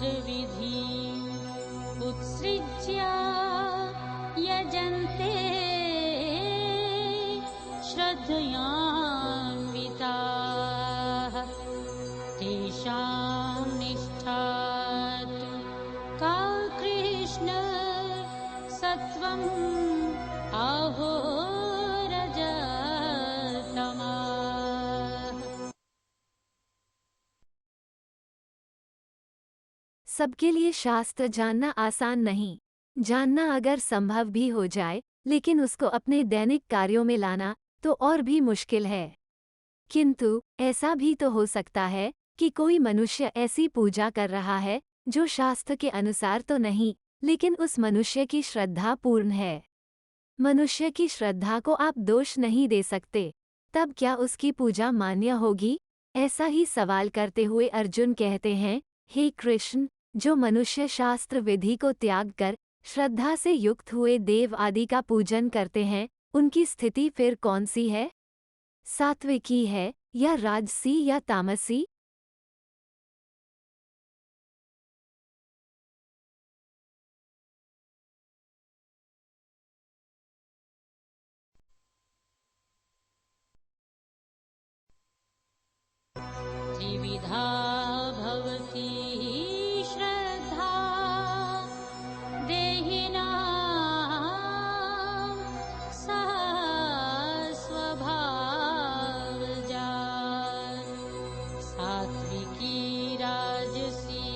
शास्त्रविधि उत्सृज्य यजन्ते श्रद्धयान्विताः तेषां निष्ठा तु का कृष्ण सत्वम् अहोरजतमः। सबके लिए शास्त्र जानना आसान नहीं। जानना अगर संभव भी हो जाए, लेकिन उसको अपने दैनिक कार्यों में लाना तो और भी मुश्किल है। किंतु ऐसा भी तो हो सकता है कि कोई मनुष्य ऐसी पूजा कर रहा है जो शास्त्र के अनुसार तो नहीं, लेकिन उस मनुष्य की श्रद्धा पूर्ण है। मनुष्य की श्रद्धा को आप दोष नहीं दे सकते, तब क्या उसकी पूजा मान्य होगी? ऐसा ही सवाल करते हुए अर्जुन कहते हैं, हे कृष्ण, जो मनुष्य शास्त्र विधि को त्याग कर श्रद्धा से युक्त हुए देव आदि का पूजन करते हैं, उनकी स्थिति फिर कौन सी है? सात्विकी है या राजसी या तामसी? त्रिविधा भवति श्रद्धा देहिनां सा स्वभावजा सात्विकी राजसी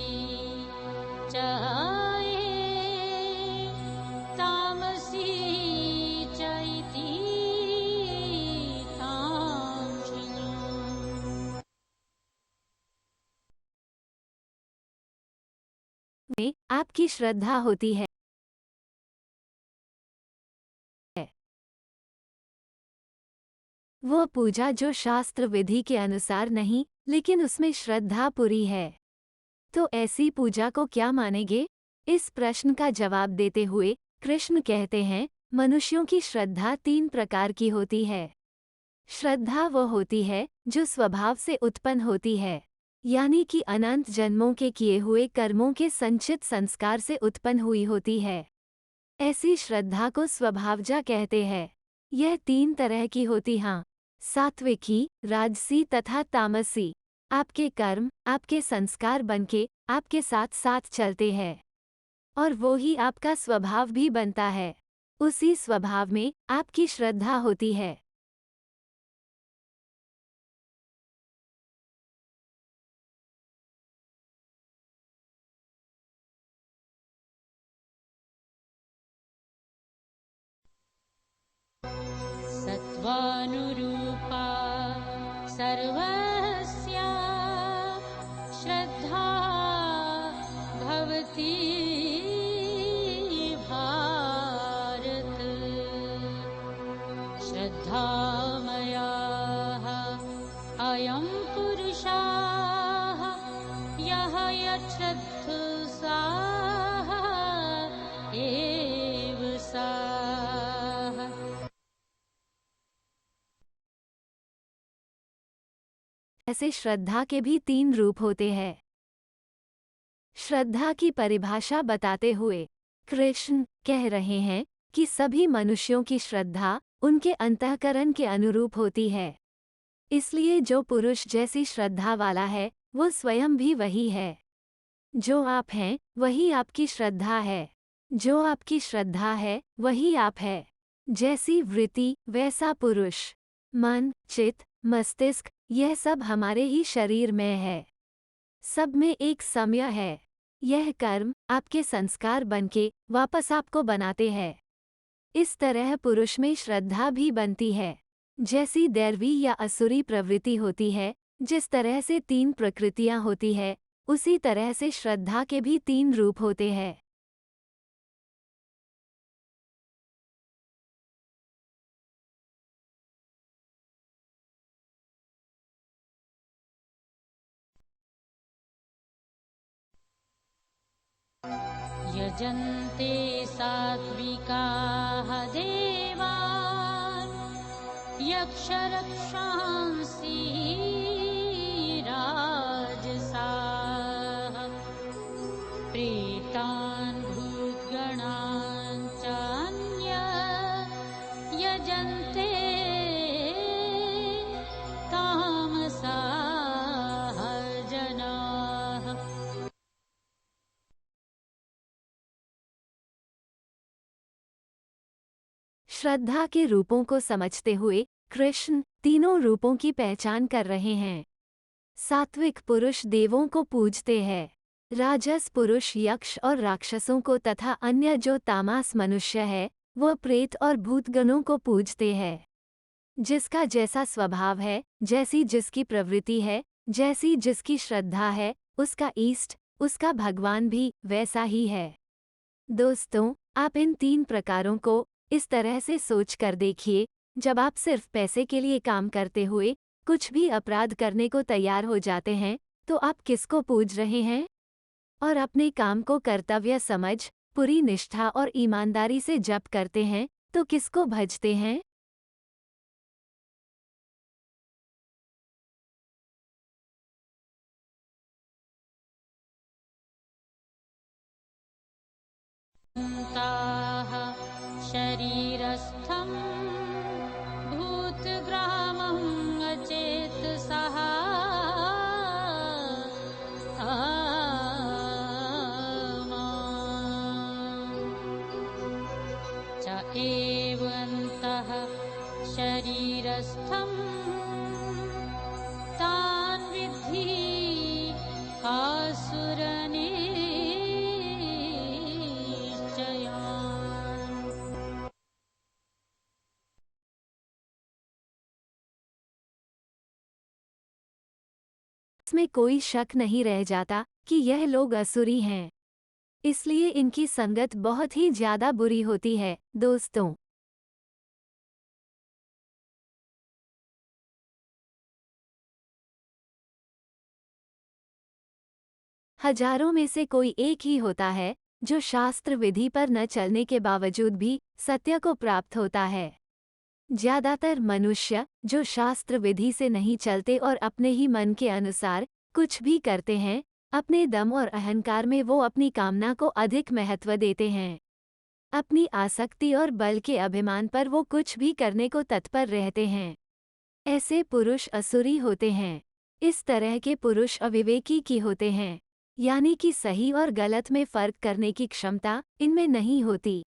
चाये तामसी चैति तां शृणु। में आपकी श्रद्धा होती है। वो पूजा जो शास्त्र विधि के अनुसार नहीं, लेकिन उसमें श्रद्धा पूरी है, तो ऐसी पूजा को क्या मानेंगे? इस प्रश्न का जवाब देते हुए कृष्ण कहते हैं, मनुष्यों की श्रद्धा 3 प्रकार की होती है। श्रद्धा वो होती है जो स्वभाव से उत्पन्न होती है, यानी कि अनंत जन्मों के किए हुए कर्मों के संचित संस्कार से उत्पन्न हुई होती है। ऐसी श्रद्धा को स्वभावजा कहते हैं। यह 3 तरह की होती हाँ, सात्विकी, राजसी तथा तामसी। आपके कर्म, आपके संस्कार बनके आपके साथ साथ चलते हैं, और वो ही आपका स्वभाव भी बनता है। उसी स्वभाव में आपकी श्रद्धा होती है। सत्त्वानुरूपा सर्वस्य श्रद्धा भवति भारत श्रद्धामयाः अयं पुरुषाः यः यच्छ्रद्धसाः एव सः। ऐसे श्रद्धा के भी 3 रूप होते हैं। श्रद्धा की परिभाषा बताते हुए कृष्ण कह रहे हैं कि सभी मनुष्यों की श्रद्धा उनके अंतःकरण के अनुरूप होती है। इसलिए जो पुरुष जैसी श्रद्धा वाला है, वो स्वयं भी वही है। जो आप हैं, वही आपकी श्रद्धा है। जो आपकी श्रद्धा है, वही आप है। जैसी वृत्ति, वैसा पुरुष। मन, चित्त, मस्तिष्क, यह सब हमारे ही शरीर में है। सब में एक समय है। यह कर्म आपके संस्कार बनके वापस आपको बनाते हैं। इस तरह पुरुष में श्रद्धा भी बनती है। जैसी दैवी या असुरी प्रवृत्ति होती है, जिस तरह से 3 प्रकृतियां होती है, उसी तरह से श्रद्धा के भी 3 रूप होते हैं। यजन्ते सात्विकाः देवान् यक्षरक्षांसि राजसाः प्रेतान् भूतगणान् चान्य यजन्ते तामसाः जनाः। श्रद्धा के रूपों को समझते हुए कृष्ण तीनों रूपों की पहचान कर रहे हैं। सात्विक पुरुष देवों को पूजते हैं, राजस पुरुष यक्ष और राक्षसों को तथा अन्य जो तामस मनुष्य है वह प्रेत और भूतगणों को पूजते हैं। जिसका जैसा स्वभाव है, जैसी जिसकी प्रवृत्ति है, जैसी जिसकी श्रद्धा है, उसका इष्ट, उसका भगवान भी वैसा ही है। दोस्तों, आप इन 3 प्रकारों को इस तरह से सोच कर देखिए, जब आप सिर्फ पैसे के लिए काम करते हुए कुछ भी अपराध करने को तैयार हो जाते हैं, तो आप किसको पूज रहे हैं? और अपने काम को कर्तव्य समझ, पूरी निष्ठा और ईमानदारी से जब करते हैं, तो किसको भजते हैं? ताः शरीरस्थं भूतग्रामं अचेतसः च एवन्तः शरीरस्थं तान् विद्धि आसुरनिश्चयान्। इसमें कोई शक नहीं रह जाता कि यह लोग असुरी हैं। इसलिए इनकी संगत बहुत ही ज्यादा बुरी होती है। दोस्तों, हजारों में से कोई एक ही होता है जो शास्त्र विधि पर न चलने के बावजूद भी सत्य को प्राप्त होता है। ज्यादातर मनुष्य जो शास्त्र विधि से नहीं चलते और अपने ही मन के अनुसार कुछ भी करते हैं, अपने दम और अहंकार में वो अपनी कामना को अधिक महत्व देते हैं। अपनी आसक्ति और बल के अभिमान पर वो कुछ भी करने को तत्पर रहते हैं। ऐसे पुरुष असुरी होते हैं। इस तरह के पुरुष अविवेकी की होते हैं, यानी कि सही और गलत में फर्क करने की क्षमता इनमें नहीं होती।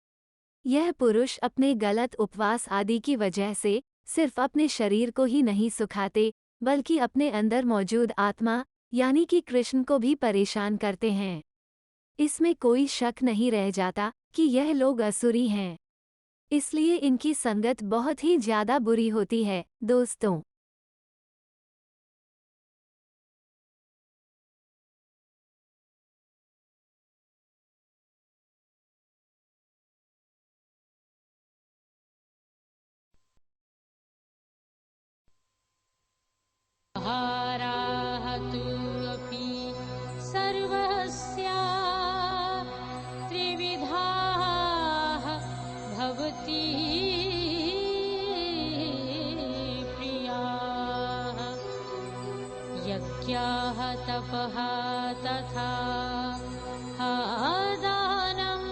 यह पुरुष अपने गलत उपवास आदि की वजह से सिर्फ अपने शरीर को ही नहीं सुखाते, बल्कि अपने अंदर मौजूद आत्मा यानी कि कृष्ण को भी परेशान करते हैं। इसमें कोई शक नहीं रह जाता कि यह लोग असुरी हैं। इसलिए इनकी संगत बहुत ही ज्यादा बुरी होती है। दोस्तों, हाराः तु अपि सर्वस्य त्रिविधाः भवति प्रियाः यज्ञाः तपः तथा दानं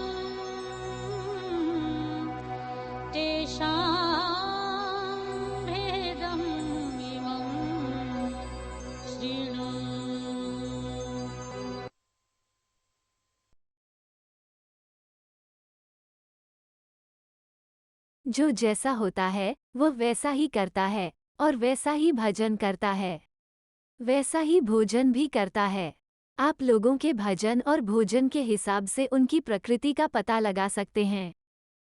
तेषां भेदम् इमं शृणु। जो जैसा होता है वह वैसा ही करता है और वैसा ही भजन करता है, वैसा ही भोजन भी करता है। आप लोगों के भजन और भोजन के हिसाब से उनकी प्रकृति का पता लगा सकते हैं।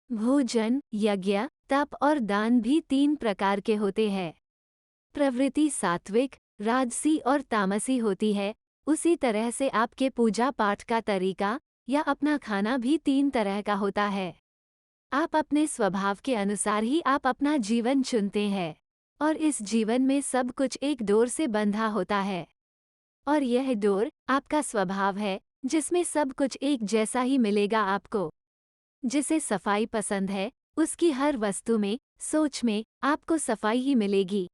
भोजन, यज्ञ, तप और दान भी 3 प्रकार के होते हैं। प्रवृत्ति सात्विक, राजसी और तामसी होती है। उसी तरह से आपके पूजा पाठ का तरीका या अपना खाना भी 3 तरह का होता है। आप अपने स्वभाव के अनुसार ही आप अपना जीवन चुनते हैं, और इस जीवन में सब कुछ एक डोर से बंधा होता है। और यह डोर आपका स्वभाव है, जिसमें सब कुछ एक जैसा ही मिलेगा आपको। जिसे सफाई पसंद है, उसकी हर वस्तु में, सोच में आपको सफाई ही मिलेगी।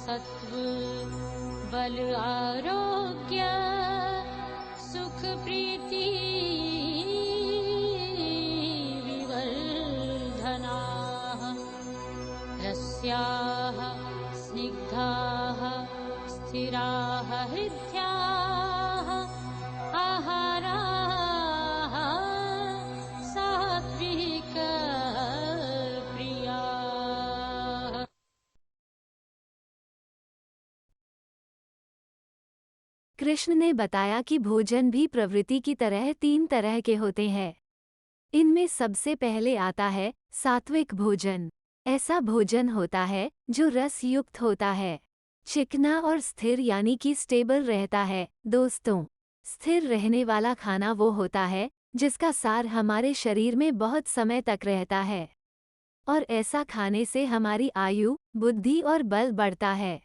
सत्व बल आरोग्य सुख प्रीति विवर्धनाः रस्याः स्निग्धाः स्थिराः हृद्याः आहाराः सात्विक प्रियाः। कृष्ण ने बताया कि भोजन भी प्रवृत्ति की तरह 3 तरह के होते हैं। इनमें सबसे पहले आता है सात्विक भोजन। ऐसा भोजन होता है जो रस युक्त होता है, चिकना और स्थिर यानी कि स्टेबल रहता है। दोस्तों, स्थिर रहने वाला खाना वो होता है जिसका सार हमारे शरीर में बहुत समय तक रहता है, और ऐसा खाने से हमारी आयु, बुद्धि और बल बढ़ता है।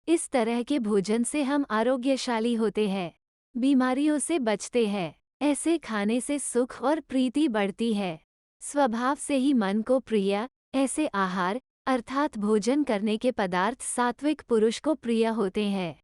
इस तरह के भोजन से हम आरोग्यशाली होते हैं, बीमारियों से बचते हैं। ऐसे खाने से सुख और प्रीति बढ़ती है। स्वभाव से ही मन को प्रिय ऐसे आहार अर्थात भोजन करने के पदार्थ सात्विक पुरुष को प्रिय होते हैं।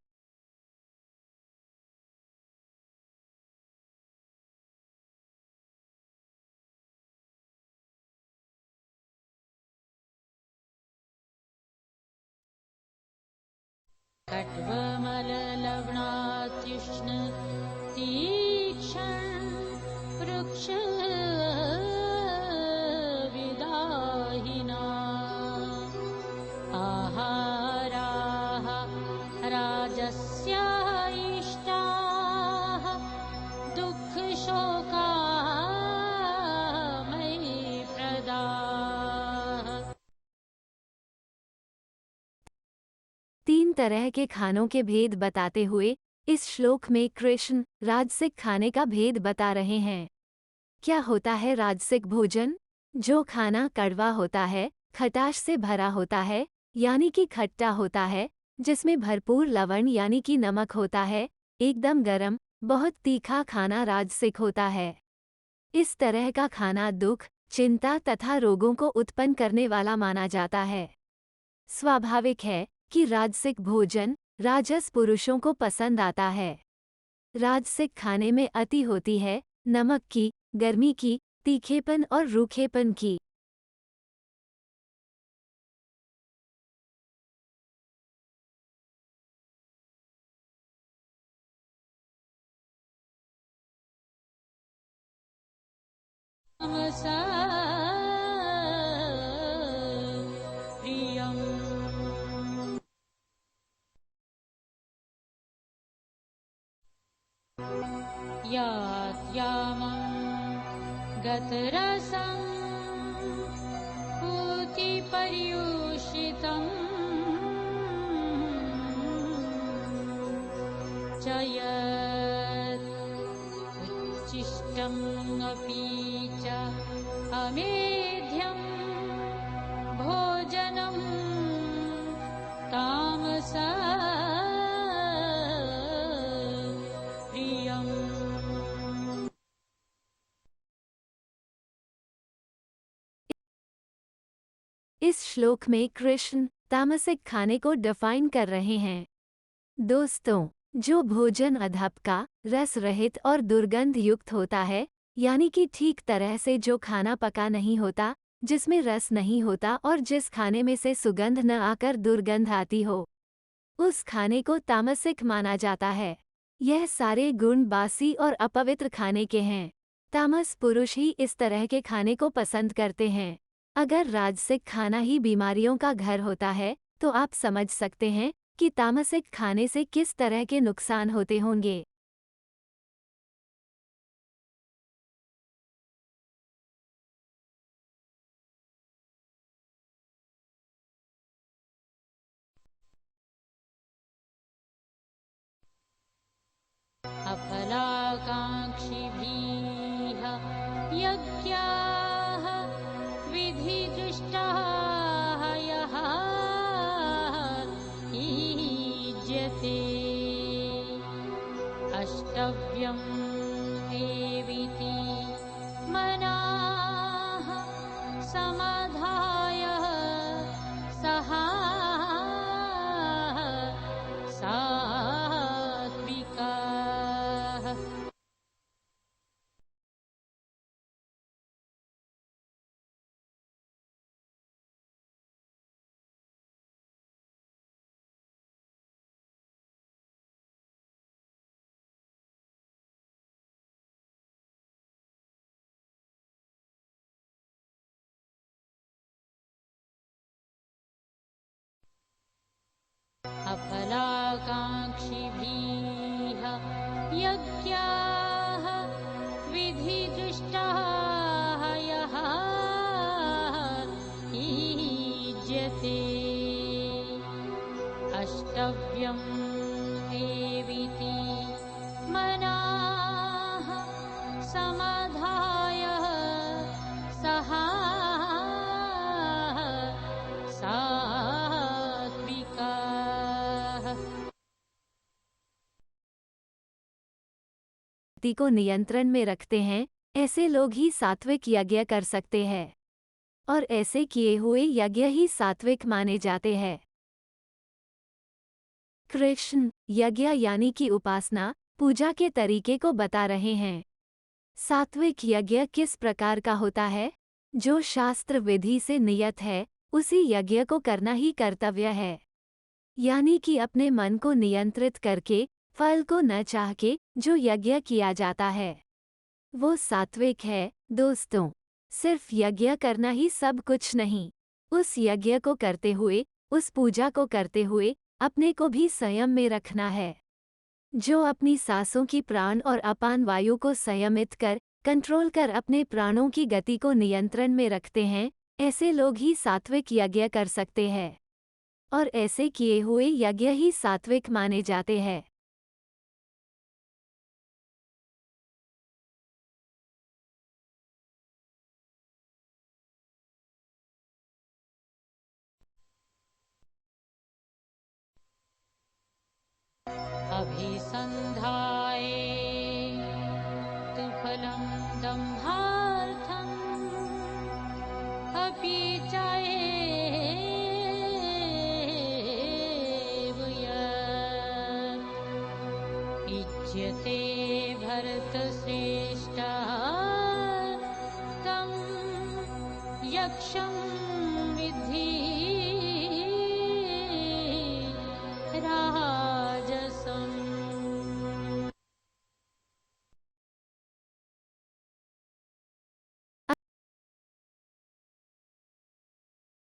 कट्वमललवणात्युष्ण तीक्ष्ण वृक्ष विदाहिना आहाराः राजस्यायिष्टाः दुःखशोकामयप्रदाः। 3 तरह के खानों के भेद बताते हुए इस श्लोक में कृष्ण राजसिक खाने का भेद बता रहे हैं। क्या होता है राजसिक भोजन? जो खाना कड़वा होता है, खटाश से भरा होता है, यानी कि खट्टा होता है, जिसमें भरपूर लवण यानी कि नमक होता है, एकदम गरम, बहुत तीखा खाना राजसिक होता है। इस तरह का खाना दुख, चिंता तथा रोगों को उत्पन्न करने वाला माना जाता है। स्वाभाविक है कि राजसिक भोजन राजस पुरुषों को पसंद आता है। राजसिक खाने में अति होती है नमक की, गर्मी की, तीखेपन और रूखेपन की। तामसा प्रियम् यात्यामं गतरसं पूतिपर्युषितम् च यत् उच्छिष्टम् अपि च अमेध्यं भोजनं तामसा प्रियम्। इस श्लोक में कृष्ण तामसिक खाने को डिफाइन कर रहे हैं। दोस्तों, जो भोजन अधपका, रस रहित और दुर्गंध युक्त होता है, यानी कि ठीक तरह से जो खाना पका नहीं होता, जिसमें रस नहीं होता और जिस खाने में से सुगंध न आकर दुर्गंध आती हो, उस खाने को तामसिक माना जाता है। यह सारे गुण बासी और अपवित्र खाने के हैं। तामस पुरुष ही इस तरह के खाने को पसंद करते हैं। अगर राजसिक खाना ही बीमारियों का घर होता है, तो आप समझ सकते हैं कि तामसिक खाने से किस तरह के नुकसान होते होंगे। अफलाकाङ्क्षिभिः यज्ञाः विधिदृष्टाः यः ईज्यते अष्टव्यम् एविति मनाः समाधाय सहाय यज्ञाः विधिदृष्टाः यः ईज्यते अष्टव्यम् एविति मनाः समाधाय सात्विकाः। गति को नियंत्रण में रखते हैं, ऐसे लोग ही सात्विक यज्ञ कर सकते हैं और ऐसे किए हुए यज्ञ ही सात्विक माने जाते हैं। कृष्ण यज्ञ यानी कि उपासना पूजा के तरीके को बता रहे हैं। सात्विक यज्ञ किस प्रकार का होता है? जो शास्त्र विधि से नियत है उसी यज्ञ को करना ही कर्तव्य है, यानी कि अपने मन को नियंत्रित करके फल को न चाह के जो यज्ञ किया जाता है वो सात्विक है। दोस्तों, सिर्फ यज्ञ करना ही सब कुछ नहीं, उस यज्ञ को करते हुए, उस पूजा को करते हुए अपने को भी संयम में रखना है। जो अपनी सांसों की प्राण और अपान वायु को संयमित कर कंट्रोल कर अपने प्राणों की गति को नियंत्रण में रखते हैं, ऐसे लोग ही सात्विक यज्ञ कर सकते हैं और ऐसे किए हुए यज्ञ ही सात्विक माने जाते हैं। अभिसन्धाये तु फलं दम्भार्थम् अपि चाएव यत् इज्यते भरतश्रेष्ठः तं यक्षं विद्धि राजसम्।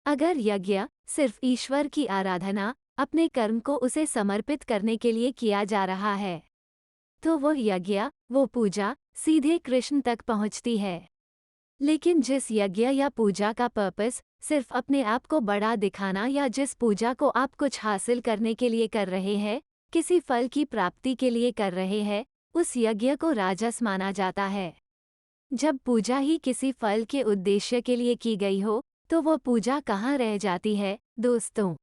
अगर यज्ञ सिर्फ ईश्वर की आराधना, अपने कर्म को उसे समर्पित करने के लिए किया जा रहा है, तो वो यज्ञ, वो पूजा सीधे कृष्ण तक पहुंचती है। लेकिन जिस यज्ञ या पूजा का पर्पस सिर्फ अपने आप को बड़ा दिखाना या जिस पूजा को आप कुछ हासिल करने के लिए कर रहे हैं, किसी फल की प्राप्ति के लिए कर रहे हैं, उस यज्ञ को राजस माना जाता है। जब पूजा ही किसी फल के उद्देश्य के लिए की गई हो, तो वो पूजा कहाँ रह जाती है? दोस्तों,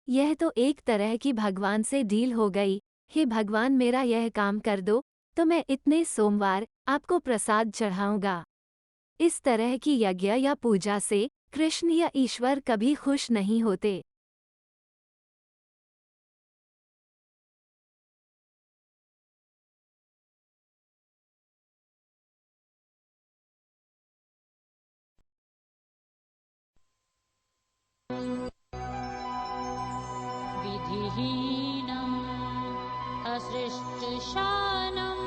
यह तो एक तरह की भगवान से डील हो गई। हे भगवान, मेरा यह काम कर दो तो मैं इतने सोमवार आपको प्रसाद चढ़ाऊंगा। इस तरह की यज्ञ या पूजा से कृष्ण या ईश्वर कभी खुश नहीं होते। विधिहीनम् असृष्टशानम्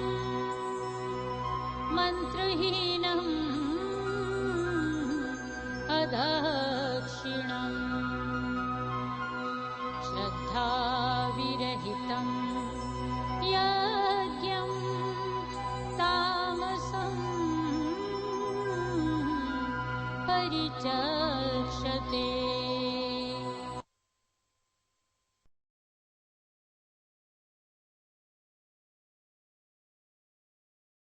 मन्त्रहीनम् अदक्षिणम् श्रद्धाविरहितं यज्ञं तामसं परिचक्षते।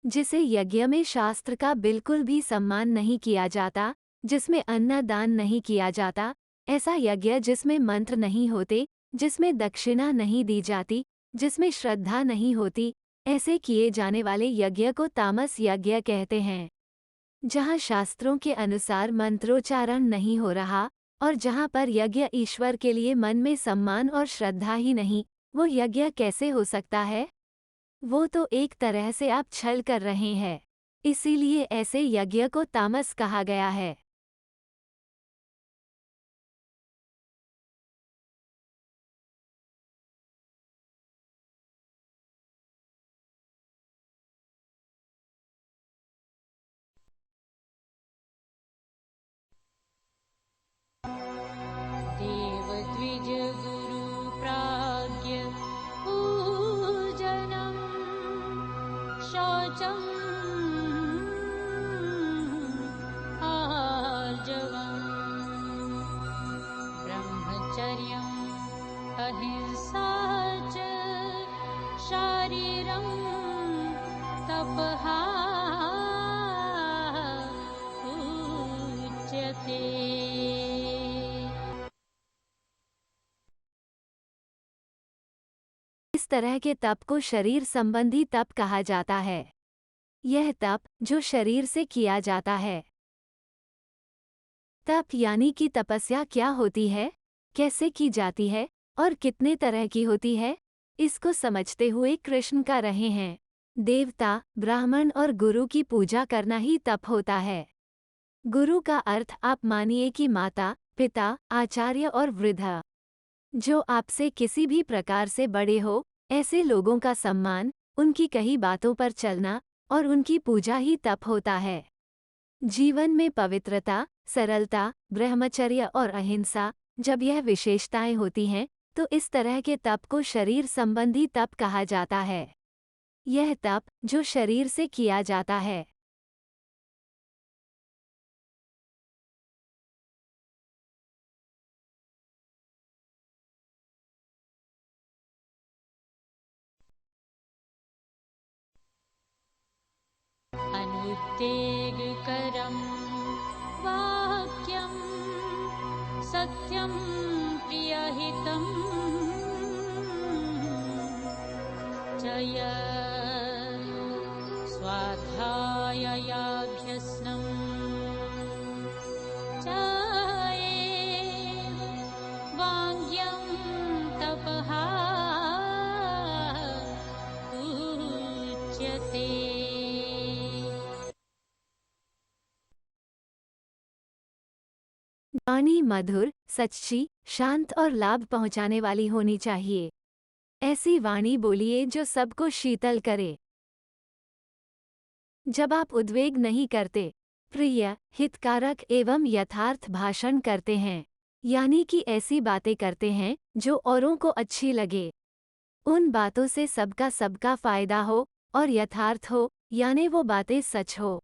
जिसे यज्ञ में शास्त्र का बिल्कुल भी सम्मान नहीं किया जाता, जिसमें अन्न दान नहीं किया जाता, ऐसा यज्ञ जिसमें मंत्र नहीं होते, जिसमें दक्षिणा नहीं दी जाती, जिसमें श्रद्धा नहीं होती, ऐसे किए जाने वाले यज्ञ को तामस यज्ञ कहते हैं। जहाँ शास्त्रों के अनुसार मंत्रोच्चारण नहीं हो रहा और जहाँ पर यज्ञ ईश्वर के लिए मन में सम्मान और श्रद्धा ही नहीं, वो यज्ञ कैसे हो सकता है? वो तो एक तरह से आप छल कर रहे हैं। इसीलिए ऐसे यज्ञ को तामस कहा गया है। देवद्विज गुरु प्राज्ञ पूजनम् शौचम् आर्जवम् ब्रह्मचर्यम् अहिंसा च शारीरं तपः उच्यते। इस तरह के तप को शरीर संबंधी तप कहा जाता है। यह तप जो शरीर से किया जाता है। तप यानी कि तपस्या क्या होती है, कैसे की जाती है और कितने तरह की होती है, इसको समझते हुए कृष्ण कह रहे हैं, देवता, ब्राह्मण और गुरु की पूजा करना ही तप होता है। गुरु का अर्थ आप मानिए कि माता, पिता, आचार्य और वृद्ध, जो आपसे किसी भी प्रकार से बड़े हो, ऐसे लोगों का सम्मान, उनकी कही बातों पर चलना और उनकी पूजा ही तप होता है। जीवन में पवित्रता, सरलता, ब्रह्मचर्य और अहिंसा, जब यह विशेषताएं होती हैं, तो इस तरह के तप को शरीर संबंधी तप कहा जाता है। यह तप जो शरीर से किया जाता है। अनुद्वेगकरं वाक्यं सत्यं प्रियहितं च स्वाध्याययाभ्यसनं च एव वाङ्ग्यं तपः उच्यते। वाणी मधुर, सच्ची, शांत और लाभ पहुंचाने वाली होनी चाहिए। ऐसी वाणी बोलिए जो सबको शीतल करे। जब आप उद्वेग नहीं करते, प्रिय, हितकारक एवं यथार्थ भाषण करते हैं, यानी कि ऐसी बातें करते हैं जो औरों को अच्छी लगे, उन बातों से सबका फायदा हो और यथार्थ हो, यानी वो बातें सच हो,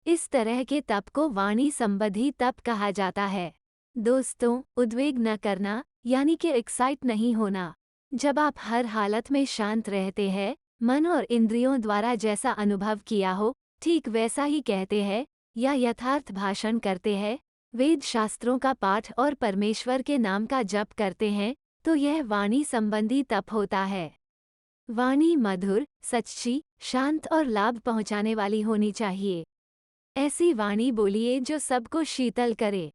इस तरह के तप को वाणी संबंधी तप कहा जाता है। दोस्तों, उद्वेग न करना यानी कि एक्साइट नहीं होना। जब आप हर हालत में शांत रहते हैं, मन और इंद्रियों द्वारा जैसा अनुभव किया हो, ठीक वैसा ही कहते हैं या यथार्थ भाषण करते हैं, वेद शास्त्रों का पाठ और परमेश्वर के नाम का जप करते हैं, तो यह वाणी संबंधी तप होता है। वाणी मधुर, सच्ची, शांत और लाभ पहुंचाने वाली होनी चाहिए। ऐसी वाणी बोलिए जो सबको शीतल करे।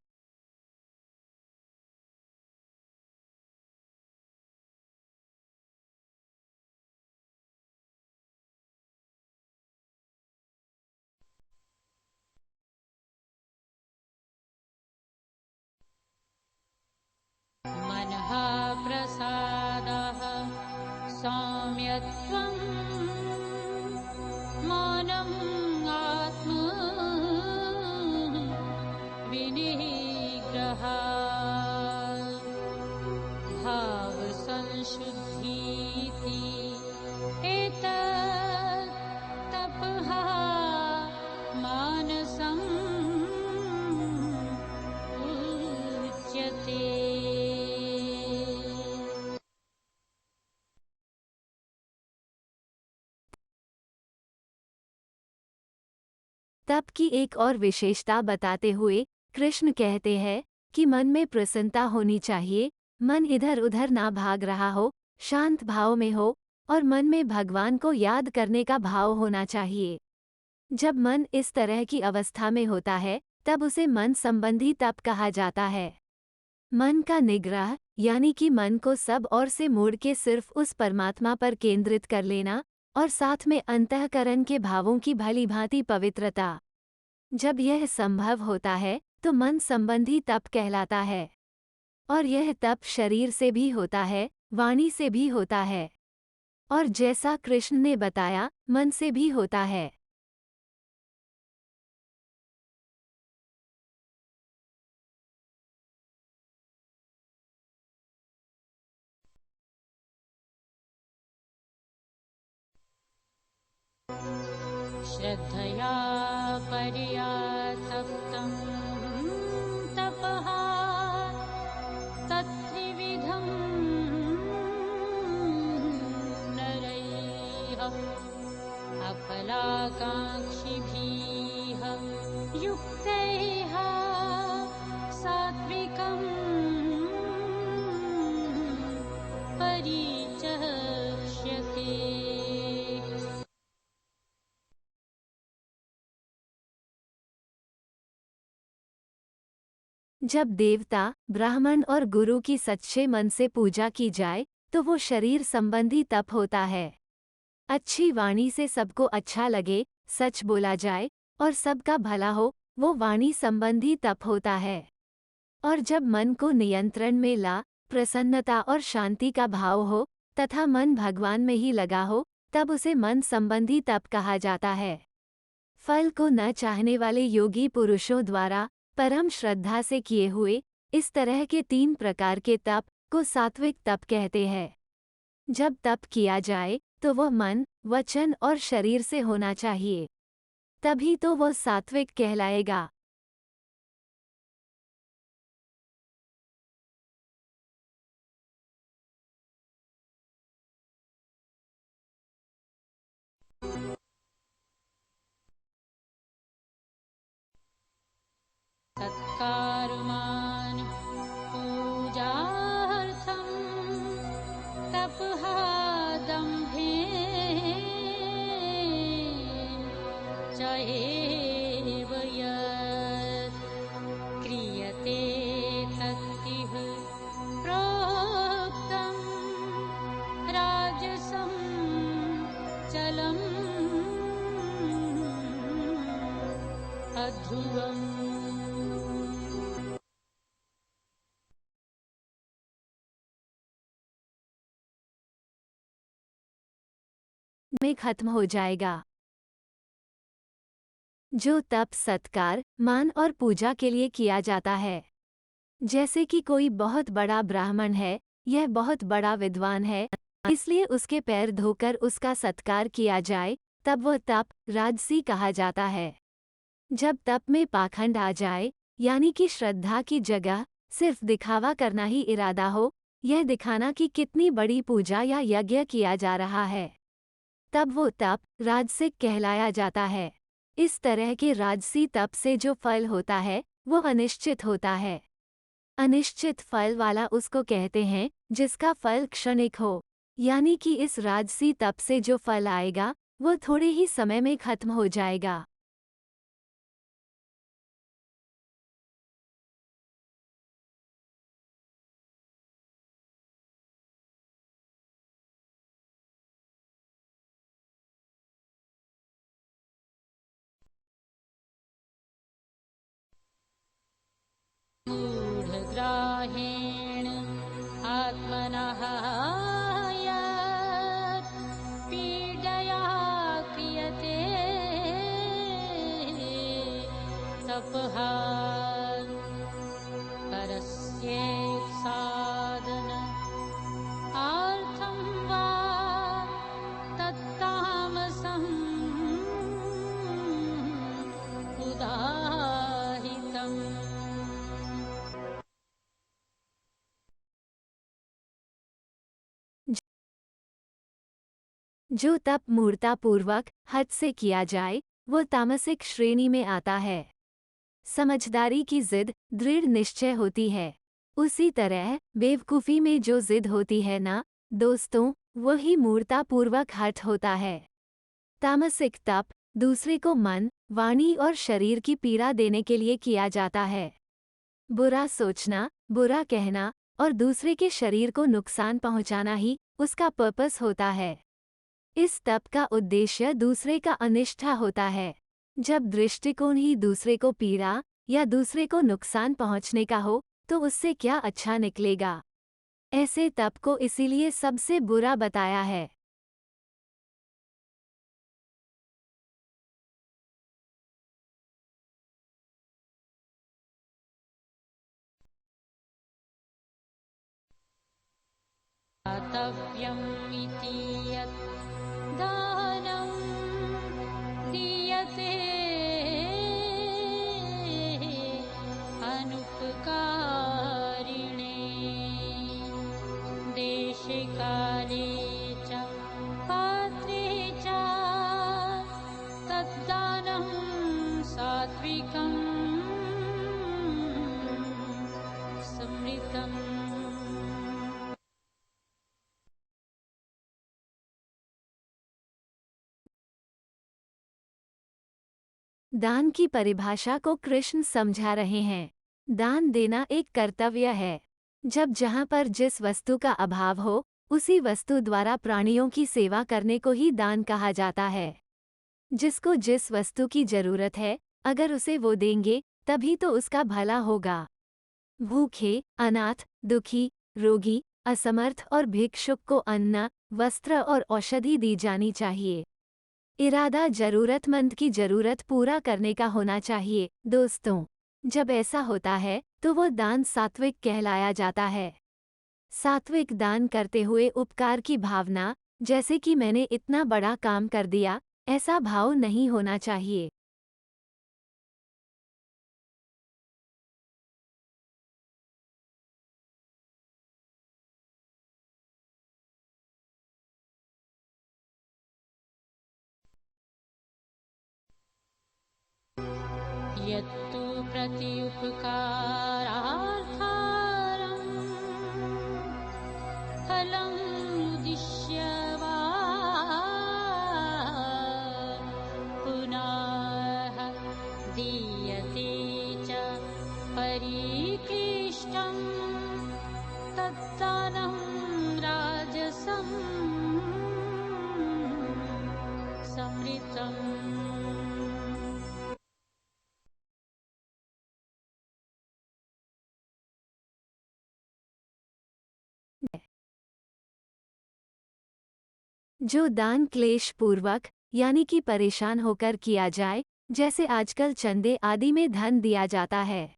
मनः प्रसादः सौम्यत्वं मौनम् आत्म विनिग्रहः भावसंशुद्धिः एतत् तपः मानसम् उच्यते। तप की एक और विशेषता बताते हुए कृष्ण कहते हैं कि मन में प्रसन्नता होनी चाहिए, मन इधर उधर ना भाग रहा हो, शांत भाव में हो और मन में भगवान को याद करने का भाव होना चाहिए। जब मन इस तरह की अवस्था में होता है, तब उसे मन संबंधी तप कहा जाता है। मन का निग्रह यानी कि मन को सब ओर से मोड़ के सिर्फ उस परमात्मा पर केंद्रित कर लेना और साथ में अंतःकरण के भावों की भलीभांति पवित्रता। जब यह संभव होता है तो मन संबंधी तप कहलाता है। और यह तप शरीर से भी होता है, वाणी से भी होता है और जैसा कृष्ण ने बताया, मन से भी होता है। श्रद्धया पर्यासक्तं तपः तत्त्रिविधं नरैः अफलाकाङ्क्षिभिः युक्तैः सात्विकं परिचक्ष्यते। जब देवता, ब्राह्मण और गुरु की सच्चे मन से पूजा की जाए तो वो शरीर संबंधी तप होता है। अच्छी वाणी से सबको अच्छा लगे, सच बोला जाए और सबका भला हो, वो वाणी संबंधी तप होता है। और जब मन को नियंत्रण में ला, प्रसन्नता और शांति का भाव हो तथा मन भगवान में ही लगा हो, तब उसे मन संबंधी तप कहा जाता है। फल को न चाहने वाले योगी पुरुषों द्वारा परम श्रद्धा से किए हुए इस तरह के 3 प्रकार के तप को सात्विक तप कहते हैं। जब तप किया जाए तो वह मन, वचन और शरीर से होना चाहिए, तभी तो वह सात्विक कहलाएगा। तत्कर्माणि पूजार्थं तपः दम्भेन च एव यत् क्रियते तत्तिह प्रोक्तं राजसं चलम् अध्रुवम्। में खत्म हो जाएगा। जो तप सत्कार, मान और पूजा के लिए किया जाता है, जैसे कि कोई बहुत बड़ा ब्राह्मण है, यह बहुत बड़ा विद्वान है, इसलिए उसके पैर धोकर उसका सत्कार किया जाए, तब वह तप राजसी कहा जाता है। जब तप में पाखंड आ जाए, यानी कि श्रद्धा की जगह सिर्फ दिखावा करना ही इरादा हो, यह दिखाना कि कितनी बड़ी पूजा या यज्ञ किया जा रहा है, तब वो तप राजसिक कहलाया जाता है। इस तरह के राजसी तप से जो फल होता है वो अनिश्चित होता है। अनिश्चित फल वाला उसको कहते हैं जिसका फल क्षणिक हो, यानी कि इस राजसी तप से जो फल आएगा वो थोड़े ही समय में खत्म हो जाएगा। मूढग्राहेण आत्मनः यत् पीडया क्रियते तपः परस्येत्साधन आर्थं वा तत्तामसम् उदाहितम्। जो तप मूर्तापूर्वक हद से किया जाए वो तामसिक श्रेणी में आता है। समझदारी की जिद दृढ़ निश्चय होती है, उसी तरह बेवकूफ़ी में जो जिद होती है ना दोस्तों, वही मूर्तापूर्वक हठ होता है। तामसिक तप दूसरे को मन, वाणी और शरीर की पीड़ा देने के लिए किया जाता है। बुरा सोचना, बुरा कहना और दूसरे के शरीर को नुकसान पहुंचाना ही उसका पर्पस होता है। इस तप का उद्देश्य दूसरे का अनिष्टा होता है। जब दृष्टिकोण ही दूसरे को पीड़ा या दूसरे को नुकसान पहुंचने का हो तो उससे क्या अच्छा निकलेगा। ऐसे तप को इसीलिए सबसे बुरा बताया है। दातव्यम् इति यत् दानं दीयते सात्विकं समृतम्। दान की परिभाषा को कृष्ण समझा रहे हैं। दान देना एक कर्तव्य है। जब जहाँ पर जिस वस्तु का अभाव हो, उसी वस्तु द्वारा प्राणियों की सेवा करने को ही दान कहा जाता है। जिसको जिस वस्तु की जरूरत है, अगर उसे वो देंगे, तभी तो उसका भला होगा। भूखे, अनाथ, दुखी, रोगी, असमर्थ और भिक्षुक को अन्न, वस्त्र और औषधि दी जानी चाहिए। इरादा जरूरतमंद की जरूरत पूरा करने का होना चाहिए। दोस्तों, जब ऐसा होता है तो वो दान सात्विक कहलाया जाता है। सात्विक दान करते हुए उपकार की भावना, जैसे कि मैंने इतना बड़ा काम कर दिया, ऐसा भाव नहीं होना चाहिए। यत्तु प्रत्युपकारार्थं फलमुद्दिश्य वा पुनः दीयते च परिक्लिष्टं तद्दानं राजसं समृतम्। जो दान क्लेश पूर्वक यानी कि परेशान होकर किया जाए, जैसे आजकल चंदे आदि में धन दिया जाता है,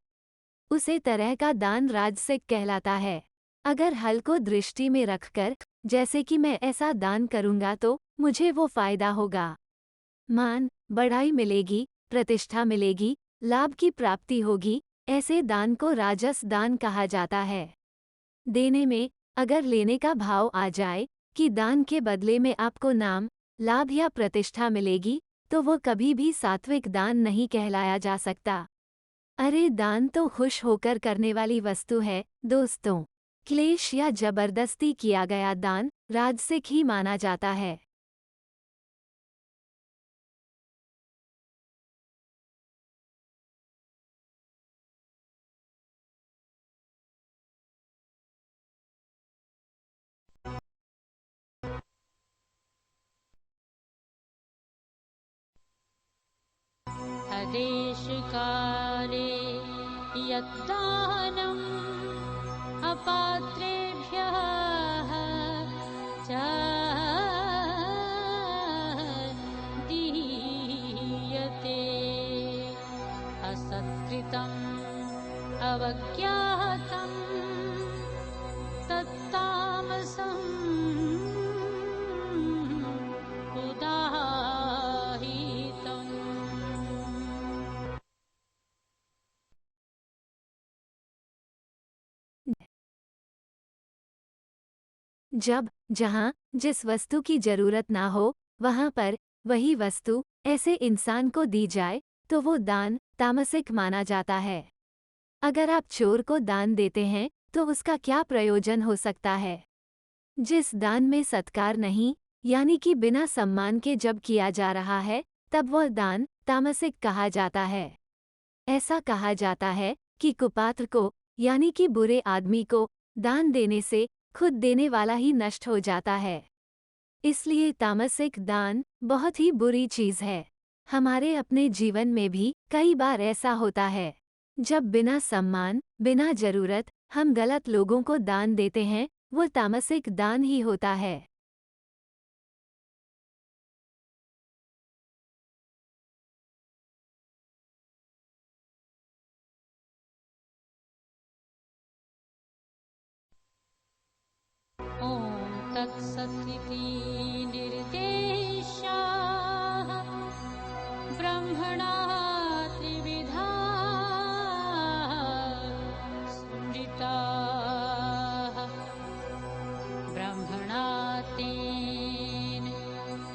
उसे तरह का दान राजसिक कहलाता है। अगर हल को दृष्टि में रखकर, जैसे कि मैं ऐसा दान करूंगा तो मुझे वो फायदा होगा, मान बढ़ाई मिलेगी, प्रतिष्ठा मिलेगी, लाभ की प्राप्ति होगी, ऐसे दान को राजस दान कहा जाता है। देने में अगर लेने का भाव आ जाए कि दान के बदले में आपको नाम, लाभ या प्रतिष्ठा मिलेगी, तो वो कभी भी सात्विक दान नहीं कहलाया जा सकता। अरे दान तो खुश होकर करने वाली वस्तु है दोस्तों। क्लेश या जबरदस्ती किया गया दान राजसिक ही माना जाता है। अदेशकाले यद्दानम् अपात्रेभ्यः च दीयते असत्कृतम् अवज्ञातं तत्तामसम् उदाहीतम्। जब जहाँ जिस वस्तु की जरूरत ना हो, वहाँ पर वही वस्तु ऐसे इंसान को दी जाए, तो वो दान तामसिक माना जाता है। अगर आप चोर को दान देते हैं, तो उसका क्या प्रयोजन हो सकता है? जिस दान में सत्कार नहीं, यानी कि बिना सम्मान के जब किया जा रहा है, तब वह दान तामसिक कहा जाता है। ऐसा कहा जाता है कि कुपात्र को, यानी कि बुरे आदमी को, दान देने से खुद देने वाला ही नष्ट हो जाता है। इसलिए तामसिक दान बहुत ही बुरी चीज है। हमारे अपने जीवन में भी कई बार ऐसा होता है। जब बिना सम्मान, बिना जरूरत हम गलत लोगों को दान देते हैं, वो तामसिक दान ही होता है। ॐ तत्सदिति निर्देशाः ब्रह्मणा त्रिविधा स्मृताः ब्रह्मणा तेन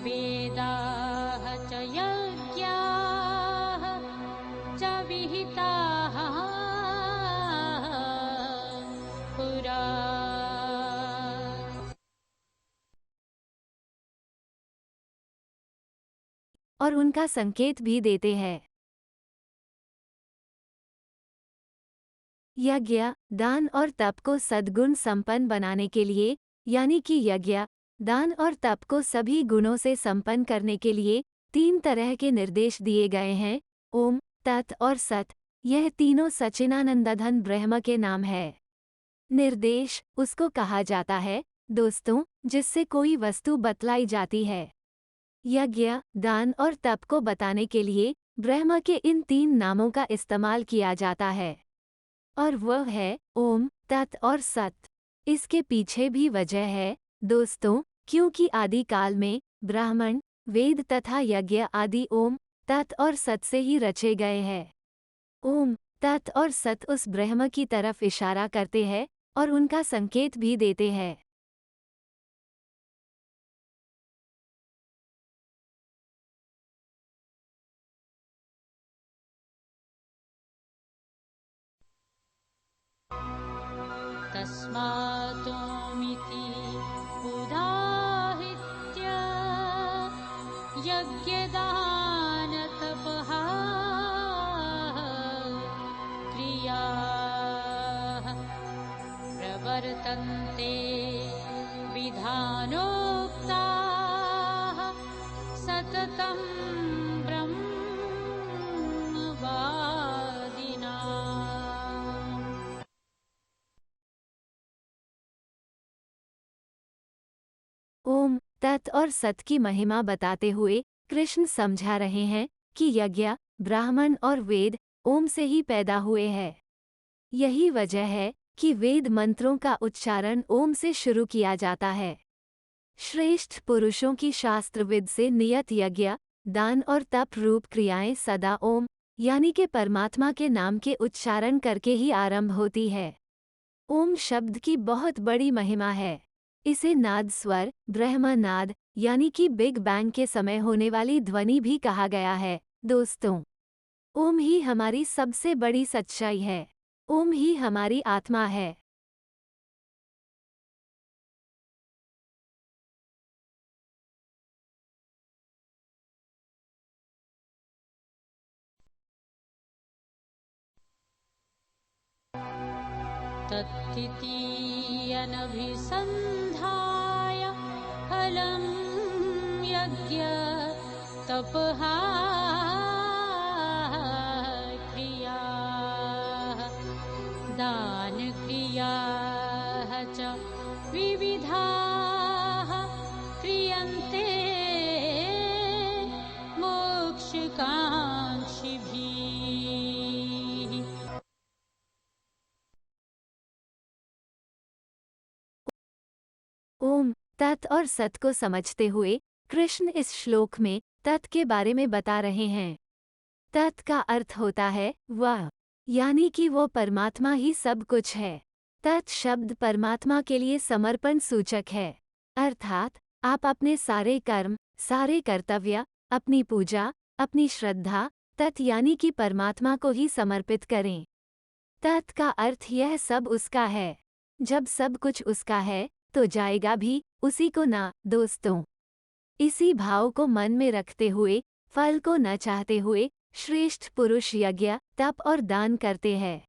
वेदाः च यज्ञाः च विहिताः पुरा। और उनका संकेत भी देते हैं। यज्ञ, दान और तप को सद्गुण संपन्न बनाने के लिए, यानी कि यज्ञ, दान और तप को सभी गुणों से संपन्न करने के लिए 3 तरह के निर्देश दिए गए हैं, ओम, तत् और सत। यह तीनों सच्चिदानंदघन ब्रह्म के नाम है। निर्देश उसको कहा जाता है, दोस्तों, जिससे कोई वस्तु बतलाई जाती है। यज्ञ, दान और तप को बताने के लिए ब्रह्म के इन 3 नामों का इस्तेमाल किया जाता है, और वह है ओम, तत् और सत। इसके पीछे भी वजह है, दोस्तों, क्योंकि आदिकाल में ब्राह्मण, वेद तथा यज्ञ आदि ओम, तत् और सत से ही रचे गए हैं। ओम, तत् और सत उस ब्रह्म की तरफ इशारा करते हैं और उनका संकेत भी देते हैं। तस्मातोमिति उदाहृत्य यज्ञदानतपः क्रियाः प्रवर्तन्ते विधानोक्ताः सततं ब्रह्मवादिनाम्। ओम, तत् और सत की महिमा बताते हुए कृष्ण समझा रहे हैं कि यज्ञ, ब्राह्मण और वेद ओम से ही पैदा हुए हैं। यही वजह है कि वेद मंत्रों का उच्चारण ओम से शुरू किया जाता है। श्रेष्ठ पुरुषों की शास्त्रविद से नियत यज्ञ, दान और तप रूप क्रियाएं सदा ओम, यानी कि परमात्मा के नाम के उच्चारण करके ही आरंभ होती है। ओम शब्द की बहुत बड़ी महिमा है। इसे नाद स्वर, ब्रह्मनाद, यानी कि बिग बैंग के समय होने वाली ध्वनि भी कहा गया है। दोस्तों, ओम ही हमारी सबसे बड़ी सच्चाई है। ओम ही हमारी आत्मा है। तत्तितीयनभिसन्धाय फलं यज्ञ तपः क्रियाः दानक्रियाः च विविधाः क्रियन्ते मोक्षकाङ्क्षिभिः। ओम, तत् और सत को समझते हुए कृष्ण इस श्लोक में तत् के बारे में बता रहे हैं। तत् का अर्थ होता है वह, यानी कि वो परमात्मा ही सब कुछ है। तत् शब्द परमात्मा के लिए समर्पण सूचक है, अर्थात आप अपने सारे कर्म, सारे कर्तव्य, अपनी पूजा, अपनी श्रद्धा तत् यानी कि परमात्मा को ही समर्पित करें। तत् का अर्थ यह सब उसका है। जब सब कुछ उसका है तो जाएगा भी उसी को ना। दोस्तों, इसी भाव को मन में रखते हुए, फल को न चाहते हुए श्रेष्ठ पुरुष यज्ञ, तप और दान करते हैं।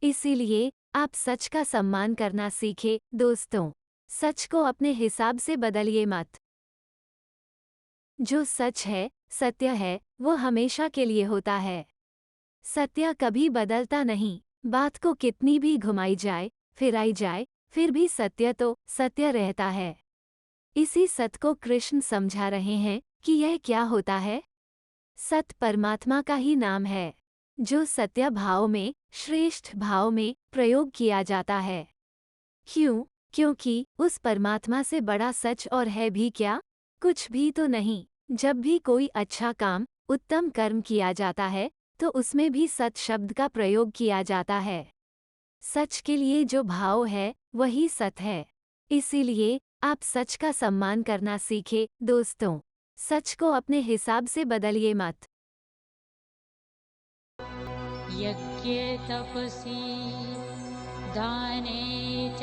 इसीलिए आप सच का सम्मान करना सीखें, दोस्तों। सच को अपने हिसाब से बदलिए मत। जो सच है, सत्य है, वो हमेशा के लिए होता है। सत्य कभी बदलता नहीं। बात को कितनी भी घुमाई जाए, फिराई जाए, फिर भी सत्य तो सत्य रहता है। इसी सत्य को कृष्ण समझा रहे हैं कि यह क्या होता है। सत्य परमात्मा का ही नाम है, जो सत्य भाव में, श्रेष्ठ भाव में प्रयोग किया जाता है। क्यों? क्योंकि उस परमात्मा से बड़ा सच और है भी क्या? कुछ भी तो नहीं। जब भी कोई अच्छा काम, उत्तम कर्म किया जाता है तो उसमें भी सत शब्द का प्रयोग किया जाता है। सच के लिए जो भाव है वही सत है। इसीलिए आप सच का सम्मान करना सीखें दोस्तों। सच को अपने हिसाब से बदलिए मत। यज्ञे तपसि दाने च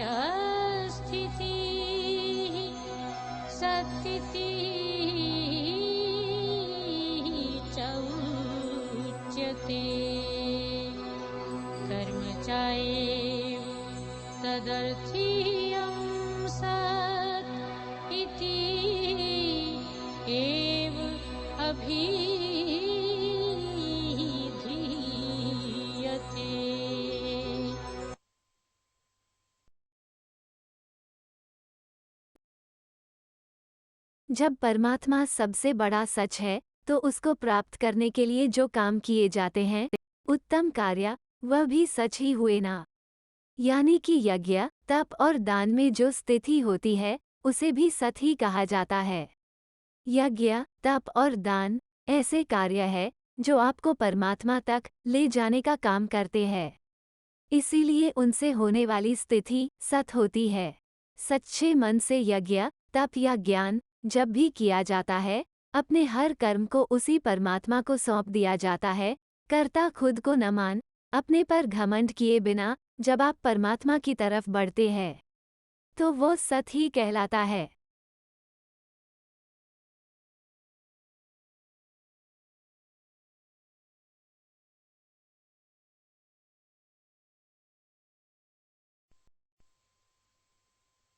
स्थितिः सत्तिति च उच्यते। कर्म चाएव तदर्थीयं सत् इति एव अभिधीयते। जब परमात्मा सबसे बड़ा सच है तो उसको प्राप्त करने के लिए जो काम किए जाते हैं उत्तम कार्य, वह भी सच ही हुए ना। यानी कि यज्ञ तप और दान में जो स्थिति होती है उसे भी सत ही कहा जाता है। यज्ञ तप और दान ऐसे कार्य है जो आपको परमात्मा तक ले जाने का काम करते हैं। इसीलिए उनसे होने वाली स्थिति सत होती है। सच्चे मन से यज्ञ तप या ज्ञान जब भी किया जाता है अपने हर कर्म को उसी परमात्मा को सौंप दिया जाता है। कर्ता खुद को न मान अपने पर घमंड किए बिना जब आप परमात्मा की तरफ बढ़ते हैं तो वो सत ही कहलाता है।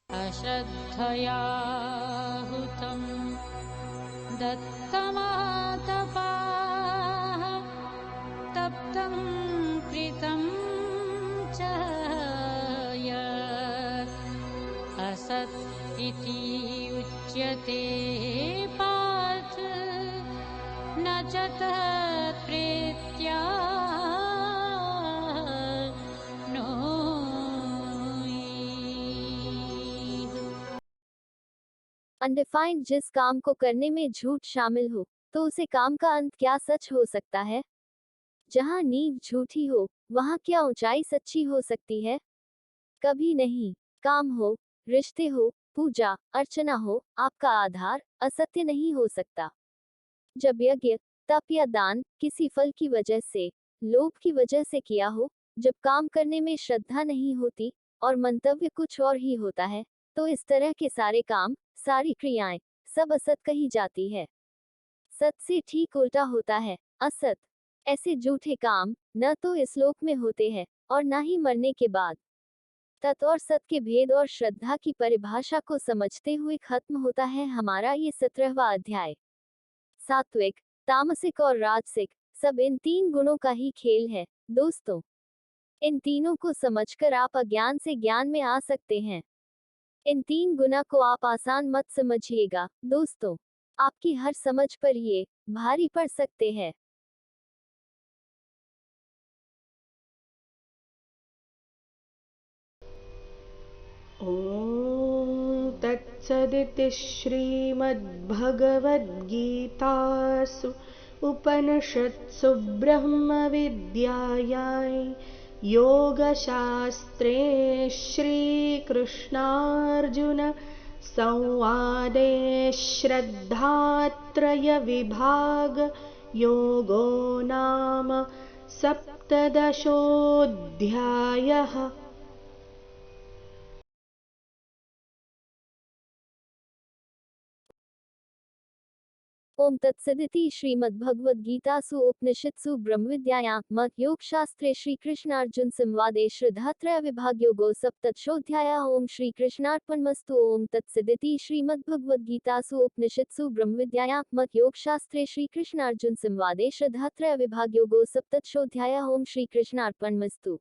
अश्रद्धया हुतं दत्तमातपाः तप्तं कृतं च यत् असत् इति उच्यते पार्थ न च तत्प्रीत्या नो। अनडिफाइंड जिस काम को करने में झूठ शामिल हो तो उसे काम का अंत क्या सच हो सकता है? जहाँ नींव झूठी हो वहाँ क्या ऊंचाई सच्ची हो सकती है? कभी नहीं। काम हो, रिश्ते हो, पूजा अर्चना हो, आपका आधार असत्य नहीं हो सकता। जब यज्ञ तप या दान किसी फल की वजह से, लोभ की वजह से किया हो, जब काम करने में श्रद्धा नहीं होती और मंतव्य कुछ और ही होता है, तो इस तरह के सारे काम, सारी क्रियाएं सब असत कही जाती है। सत से ठीक उल्टा होता है असत। ऐसे झूठे काम न तो इस लोक में होते हैं और न ही मरने के बाद। तत् और सत के भेद और श्रद्धा की परिभाषा को समझते हुए खत्म होता है हमारा ये 17वां अध्याय। सात्विक, तामसिक और राजसिक सब इन 3 गुणों का ही खेल है दोस्तों। इन तीनों को समझकर आप अज्ञान से ज्ञान में आ सकते हैं। इन 3 गुना को आप आसान मत समझिएगा दोस्तों, आपकी हर समझ पर ये भारी पड़ सकते हैं। ॐ तत्सदिति श्रीमद्भगवद्गीतासु उपनिषत्सु ब्रह्मविद्यायां योगशास्त्रे श्रीकृष्णार्जुन संवादे श्रद्धात्रयविभाग योगो नाम सप्तदशोऽध्यायः। ओम तत्सदिति श्रीमद्भगवद्गीतासु उपनिषत्सु ब्रह्मविद्यायां योगशास्त्रे श्रीकृष्णार्जुन संवादे श्रद्धात्रय विभाग योगो सप्तदशोऽध्यायः। ओम श्रीकृष्णार्पणमस्तु। ओम तत्सदिति श्रीमद्भगवद्गीतासु उपनिषत्सु ब्रह्मविद्यायां योगशास्त्रे श्रीकृष्णार्जुन संवादे श्रद्धात्रय विभाग योगो सप्तदशोऽध्यायः। ओम श्रीकृष्णार्पणमस्तु।